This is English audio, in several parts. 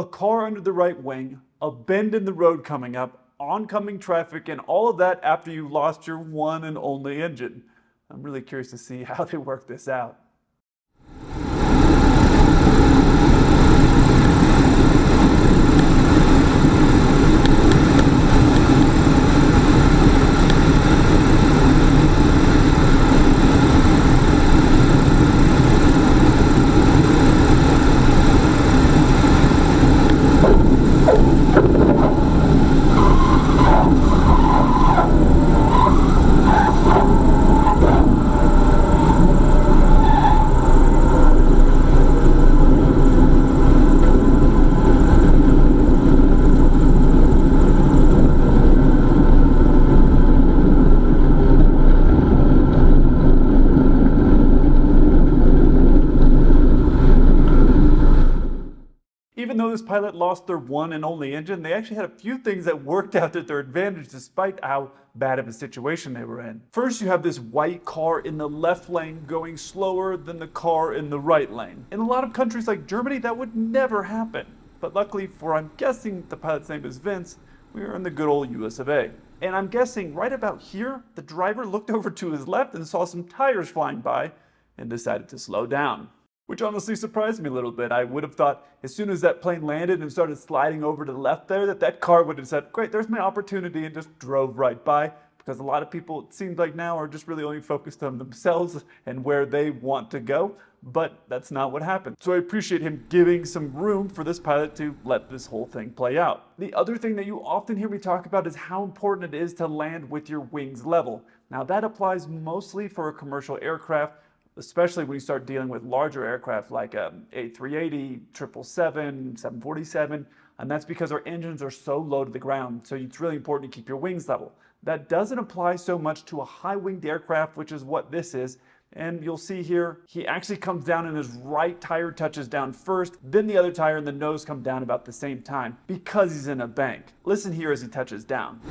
car under the right wing, a bend in the road coming up, oncoming traffic, and all of that after you lost your one and only engine. I'm really curious to see how they work this out. Even though this pilot lost their one and only engine, they actually had a few things that worked out to their advantage despite how bad of a situation they were in. First, you have this white car in the left lane going slower than the car in the right lane. In a lot of countries like Germany, that would never happen. But luckily for, I'm guessing the pilot's name is Vince, we are in the good old US of A. And I'm guessing right about here, the driver looked over to his left and saw some tires flying by and decided to slow down. Which honestly surprised me a little bit. I would have thought as soon as that plane landed and started sliding over to the left there, that car would have said, great, there's my opportunity, and just drove right by. Because a lot of people, it seems like now, are just really only focused on themselves and where they want to go. But that's not what happened. So I appreciate him giving some room for this pilot to let this whole thing play out. The other thing that you often hear me talk about is how important it is to land with your wings level. Now that applies mostly for a commercial aircraft, especially when you start dealing with larger aircraft like A380, 777, 747, and that's because our engines are so low to the ground, so it's really important to keep your wings level. That doesn't apply so much to a high-winged aircraft, which is what this is, and you'll see here, he actually comes down and his right tire touches down first, then the other tire and the nose come down about the same time, because he's in a bank. Listen here as he touches down.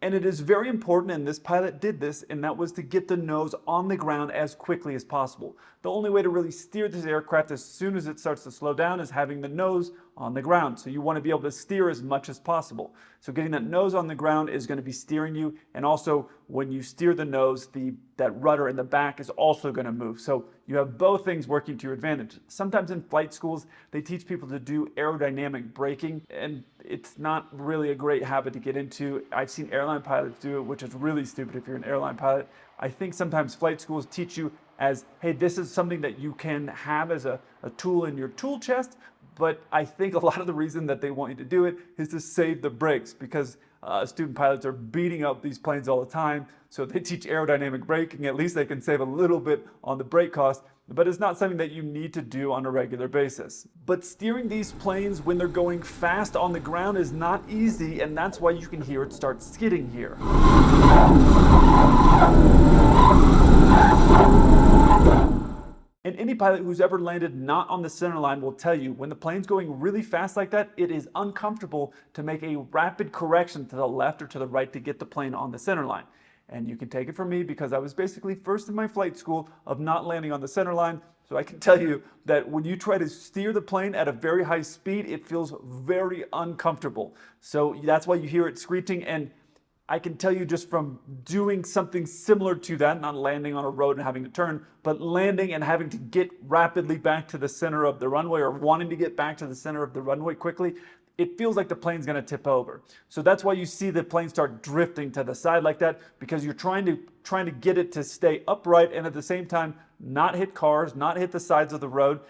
And it is very important, and this pilot did this, and that was to get the nose on the ground as quickly as possible. The only way to really steer this aircraft as soon as it starts to slow down is having the nose on the ground. So you want to be able to steer as much as possible. So getting that nose on the ground is going to be steering you, and also when you steer the nose, that rudder in the back is also going to move. So you have both things working to your advantage. Sometimes in flight schools, they teach people to do aerodynamic braking, and it's not really a great habit to get into. I've seen airline pilots do it, which is really stupid if you're an airline pilot. I think sometimes flight schools teach you as, hey, this is something that you can have as a tool in your tool chest, but I think a lot of the reason that they want you to do it is to save the brakes, because student pilots are beating up these planes all the time. So if they teach aerodynamic braking, at least they can save a little bit on the brake cost, but it's not something that you need to do on a regular basis. But steering these planes when they're going fast on the ground is not easy, and that's why you can hear it start skidding here. And any pilot who's ever landed not on the center line will tell you when the plane's going really fast like that, it is uncomfortable to make a rapid correction to the left or to the right to get the plane on the center line. And you can take it from me because I was basically first in my flight school of not landing on the center line. So I can tell you that when you try to steer the plane at a very high speed, it feels very uncomfortable. So that's why you hear it screeching. And I can tell you just from doing something similar to that, not landing on a road and having to turn, but landing and having to get rapidly back to the center of the runway, or wanting to get back to the center of the runway quickly, it feels like the plane's going to tip over. So that's why you see the plane start drifting to the side like that, because you're trying to get it to stay upright and at the same time not hit cars, not hit the sides of the road,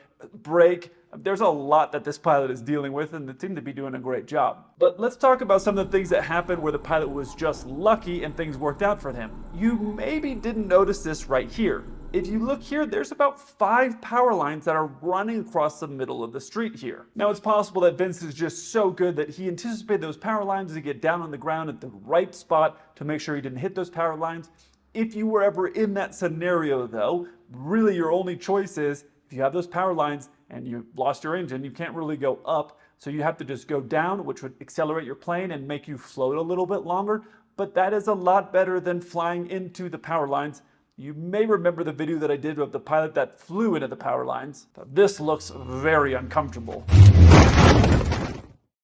brake. There's a lot that this pilot is dealing with, and they seem to be doing a great job. But let's talk about some of the things that happened where the pilot was just lucky and things worked out for him. You maybe didn't notice this right here. If you look here, there's about 5 power lines that are running across the middle of the street here. Now, it's possible that Vince is just so good that he anticipated those power lines to get down on the ground at the right spot to make sure he didn't hit those power lines. If you were ever in that scenario, though, really your only choice is, if you have those power lines and you lost your engine, you can't really go up. So you have to just go down, which would accelerate your plane and make you float a little bit longer. But that is a lot better than flying into the power lines. You may remember the video that I did of the pilot that flew into the power lines. This looks very uncomfortable.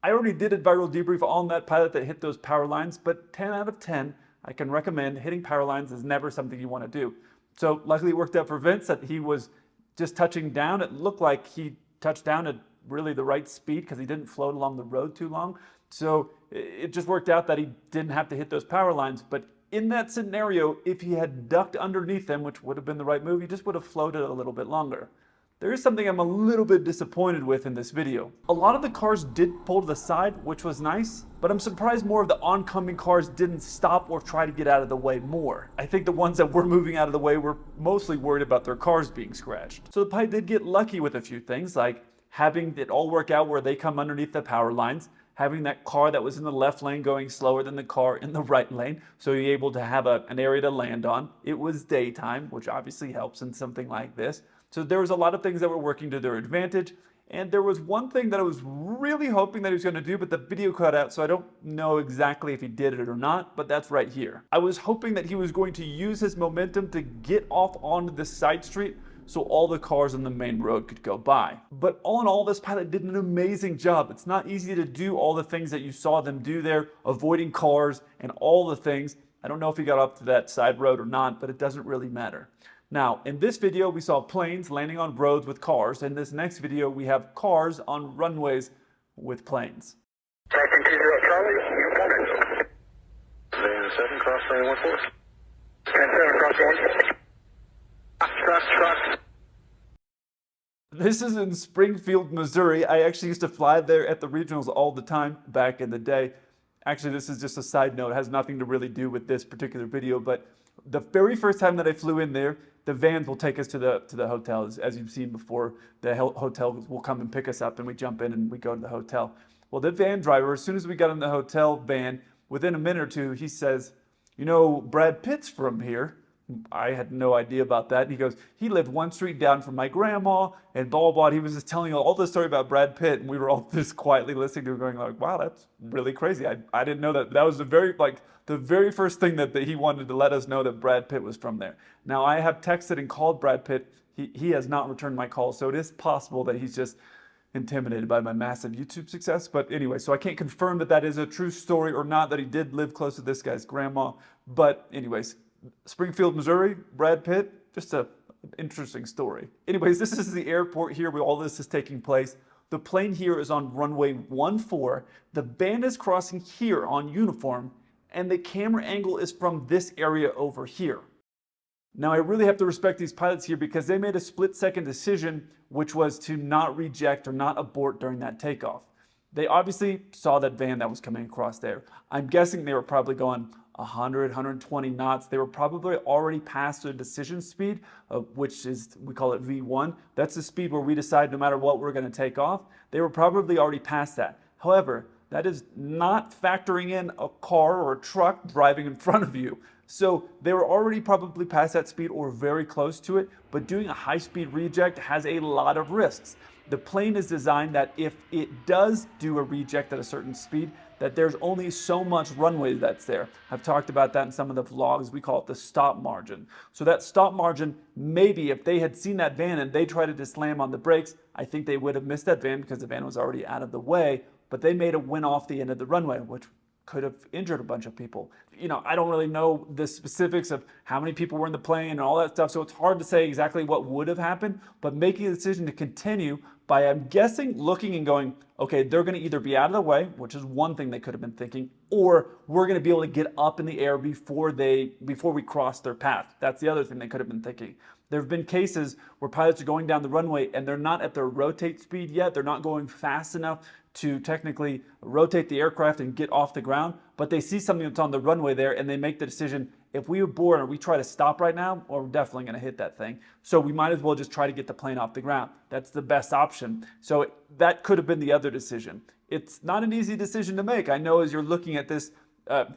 I already did a viral debrief on that pilot that hit those power lines, but 10 out of 10, I can recommend hitting power lines is never something you want to do. So luckily it worked out for Vince that he was just touching down. It looked like he touched down at really the right speed because he didn't float along the road too long. So it just worked out that he didn't have to hit those power lines. But in that scenario, if he had ducked underneath them, which would have been the right move, he just would have floated a little bit longer. There is something I'm a little bit disappointed with in this video. A lot of the cars did pull to the side, which was nice, but I'm surprised more of the oncoming cars didn't stop or try to get out of the way more. I think the ones that were moving out of the way were mostly worried about their cars being scratched. So the pilot did get lucky with a few things, like having it all work out where they come underneath the power lines, having that car that was in the left lane going slower than the car in the right lane, so you're able to have an area to land on. It was daytime, which obviously helps in something like this. So there was a lot of things that were working to their advantage. And there was one thing that I was really hoping that he was going to do, but the video cut out, so I don't know exactly if he did it or not, but that's right here. I was hoping that he was going to use his momentum to get off onto this side street so all the cars on the main road could go by. But all in all, this pilot did an amazing job. It's not easy to do all the things that you saw them do there, avoiding cars and all the things. I don't know if he got up to that side road or not, but it doesn't really matter. Now, in this video, we saw planes landing on roads with cars. In this next video, we have cars on runways with planes. Tracking 20 Charlie, you want it. Van 7, cross lane 14. Van 7, cross 1. Trust. This is in Springfield, Missouri. I actually used to fly there at the regionals all the time back in the day. Actually, this is just a side note. It has nothing to really do with this particular video, but the very first time that I flew in there, the vans will take us to the hotel. As you've seen before, the hotel will come and pick us up and we jump in and we go to the hotel. Well, the van driver, as soon as we got in the hotel van, within a minute or two, he says, "You know, Brad Pitt's from here." I had no idea about that. And he goes, "He lived one street down from my grandma and blah, blah, blah." He was just telling all this story about Brad Pitt. And we were all just quietly listening to him going like, wow, that's really crazy. I didn't know that. That was the very first thing that he wanted to let us know that Brad Pitt was from there. Now, I have texted and called Brad Pitt. He has not returned my call. So it is possible that he's just intimidated by my massive YouTube success. But anyway, so I can't confirm that that is a true story or not, that he did live close to this guy's grandma. But anyways, Springfield, Missouri, Brad Pitt, just an interesting story. Anyways, this is the airport here where all this is taking place. The plane here is on runway 14. The band is crossing here on uniform, and the camera angle is from this area over here. Now, I really have to respect these pilots here because they made a split-second decision, which was to not reject or not abort during that takeoff. They obviously saw that van that was coming across there. I'm guessing they were probably going 100, 120 knots. They were probably already past their decision speed, which is, we call it V1. That's the speed where we decide no matter what we're going to take off. They were probably already past that. However, that is not factoring in a car or a truck driving in front of you. So they were already probably past that speed or very close to it, but doing a high-speed reject has a lot of risks. The plane is designed that if it does do a reject at a certain speed, that there's only so much runway that's there. I've talked about that in some of the vlogs. We call it the stop margin. So that stop margin, maybe if they had seen that van and they tried to slam on the brakes, I think they would have missed that van because the van was already out of the way, but they made a win off the end of the runway, which could have injured a bunch of people. You know, I don't really know the specifics of how many people were in the plane and all that stuff, so it's hard to say exactly what would have happened, but making a decision to continue by, I'm guessing, looking and going, okay, they're gonna either be out of the way, which is one thing they could have been thinking, or we're gonna be able to get up in the air before we cross their path. That's the other thing they could have been thinking. There have been cases where pilots are going down the runway and they're not at their rotate speed yet. They're not going fast enough to technically rotate the aircraft and get off the ground, but they see something that's on the runway there and they make the decision, if we abort or we try to stop right now, or we're definitely going to hit that thing. So we might as well just try to get the plane off the ground. That's the best option. So that could have been the other decision. It's not an easy decision to make. I know as you're looking at this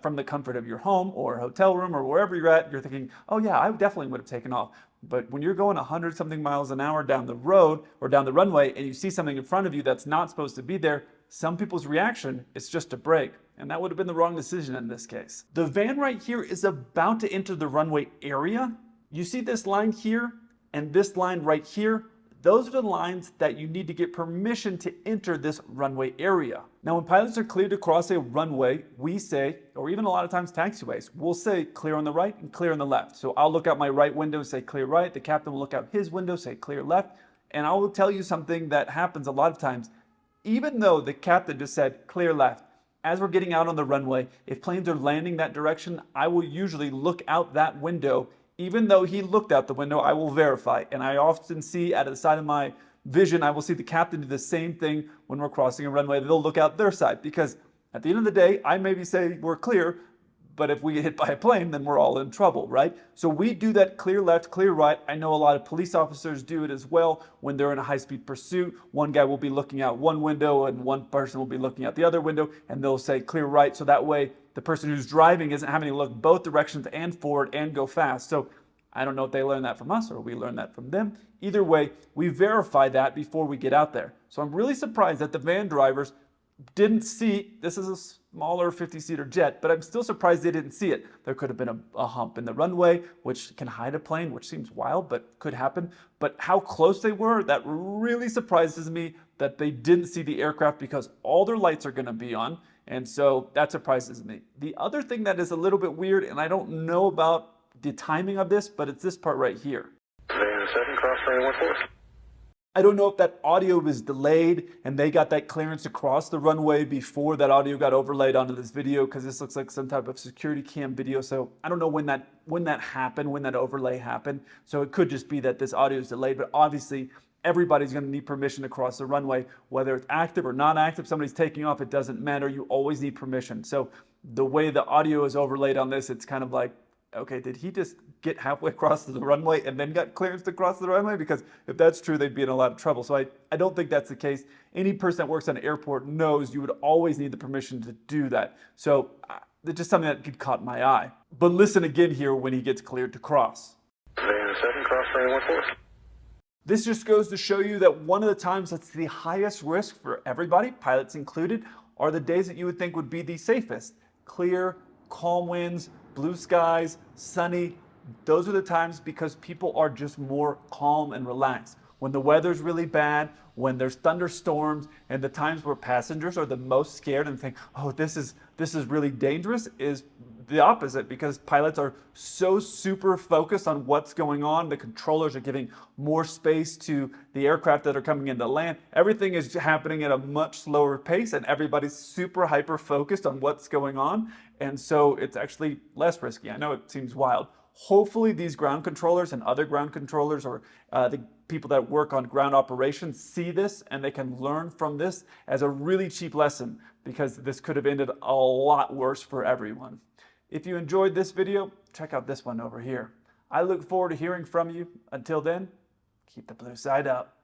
from the comfort of your home or hotel room or wherever you're at, you're thinking, oh yeah, I definitely would have taken off. But when you're going 100 something miles an hour down the road or down the runway and you see something in front of you that's not supposed to be there, some people's reaction is just to brake. And that would have been the wrong decision in this case. The van right here is about to enter the runway area. You see this line here and this line right here? Those are the lines that you need to get permission to enter this runway area. Now, when pilots are cleared to cross a runway, we say, or even a lot of times taxiways, we'll say clear on the right and clear on the left. So I'll look out my right window and say clear right. The captain will look out his window, say clear left. And I will tell you something that happens a lot of times. Even though the captain just said clear left, as we're getting out on the runway, if planes are landing that direction, I will usually look out that window. Even though he looked out the window, I will verify. And I often see at the side of my vision, I will see the captain do the same thing when we're crossing a runway. They'll look out their side because at the end of the day, I maybe say we're clear, but if we get hit by a plane, then we're all in trouble, right? So we do that clear left, clear right. I know a lot of police officers do it as well when they're in a high-speed pursuit. One guy will be looking out one window and one person will be looking out the other window, and they'll say clear right. So that way the person who's driving isn't having to look both directions and forward and go fast. So I don't know if they learned that from us or we learned that from them. Either way, we verify that before we get out there. So I'm really surprised that the van drivers didn't see, this is a smaller 50-seater jet, but I'm still surprised they didn't see it. There could have been a hump in the runway, which can hide a plane, which seems wild, but could happen. But how close they were, that really surprises me that they didn't see the aircraft because all their lights are gonna be on. And so that surprises me. The other thing that is a little bit weird, and I don't know about the timing of this, but it's this part right here. Van 7, cross runway 14. I don't know if that audio was delayed and they got that clearance to cross the runway before that audio got overlaid onto this video, because this looks like some type of security cam video. So I don't know when that happened, when that overlay happened. So it could just be that this audio is delayed, but obviously everybody's going to need permission to cross the runway, whether it's active or not active. Somebody's taking off, it doesn't matter. You always need permission. So the way the audio is overlaid on this, it's kind of like, okay, did he just get halfway across the runway and then got clearance to cross the runway? Because if that's true, they'd be in a lot of trouble. So I don't think that's the case. Any person that works on an airport knows you would always need the permission to do that. So it's just something that caught my eye. But listen again here when he gets cleared to cross. Van 7, cross runway 14. This just goes to show you that one of the times that's the highest risk for everybody, pilots included, are the days that you would think would be the safest. Clear, calm winds, blue skies, sunny. Those are the times because people are just more calm and relaxed. When the weather's really bad, when there's thunderstorms, and the times where passengers are the most scared and think, oh, this is really dangerous, is the opposite, because pilots are so super focused on what's going on. The controllers are giving more space to the aircraft that are coming into land. Everything is happening at a much slower pace and everybody's super hyper focused on what's going on. And so it's actually less risky. I know it seems wild. Hopefully these ground controllers and other ground controllers or the people that work on ground operations see this and they can learn from this as a really cheap lesson, because this could have ended a lot worse for everyone. If you enjoyed this video, check out this one over here. I look forward to hearing from you. Until then, keep the blue side up.